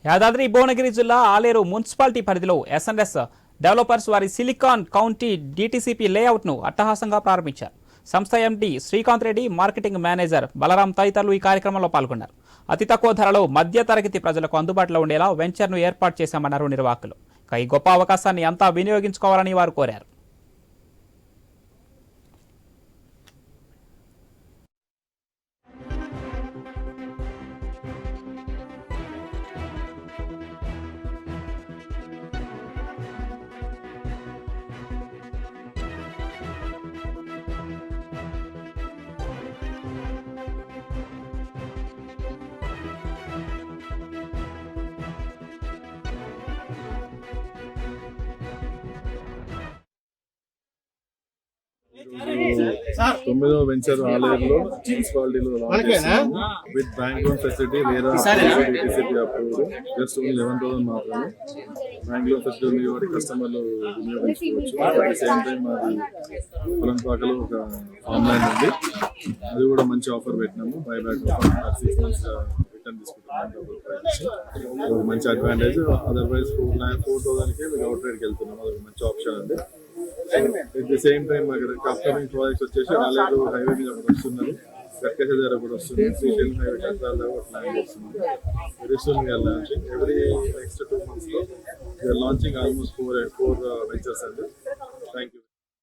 యాదాద్రి భువనగిరి జిల్లా ఆలేరు మున్సిపాలిటీ పరిధిలో SNS developers వారి సిలికాన్ కౌంటీ డీటీసీపీ లేఅవుట్ను అట్టహాసంగా ప్రారంభించారు. సంస్థ MD Srikanth Reddy, marketing manager Balaram తదితరులు ఈ కార్యక్రమంలో పాల్గొన్నారు. అతి తక్కువ ధరలో మధ్య తరగతి ప్రజలకు అందుబాటులో ఉండేలా వెంచర్ను ఏర్పాటు చేశామన్నారు నిర్వాహకులు. ఈ గొప్ప అవకాశాన్ని అంతా వినియోగించుకోవాలని వారు కోరారు. తొమ్మిదో వెంచర్ ఆలేరులో మున్సిపాలిటీలో విత్ బ్యాంక్ లోన్ ఫెసిలిటీ వేరే అప్రూవ్డ్ జస్ట్ 11,000 మాత్రమే బ్యాంక్ లోన్ ఫెసిలిటీ ఉంది కాబట్టి కస్టమర్లు వినియోగించుకోవచ్చు. అట్ ది సేమ్ టైం అది పొలంపాకలో ఒక ఆన్లైన్ ఉంది, అది కూడా మంచి ఆఫర్ పెట్టినాము. బైబ్యాక్ 6 months రిటర్న్ తీసుకుంటున్నాం, మంచి అడ్వాంటేజ్. అదర్వైజ్ 4,000కే మీకు అవుట్ రైడ్కి వెళ్తున్నాం, అది మంచి ఆప్షన్ అండి. ఎట్ ది సేమ్ టైం అక్కడ అప్కమింగ్ ప్రాజెక్ట్స్ వచ్చేసి ఆలేరు హైవే మీద ఒకటి వస్తున్నది, గట్కేస దగ్గర కూడా వస్తుంది, శ్రీశైలం హైవే కట్టాల ఒక ప్లాన్ చేస్తుంది. Very soon we are launching every next 2 months లో వీఆర్ లాంచింగ్ ఆల్మోస్ట్ 4 వెంచర్స్ అండి. Thank you.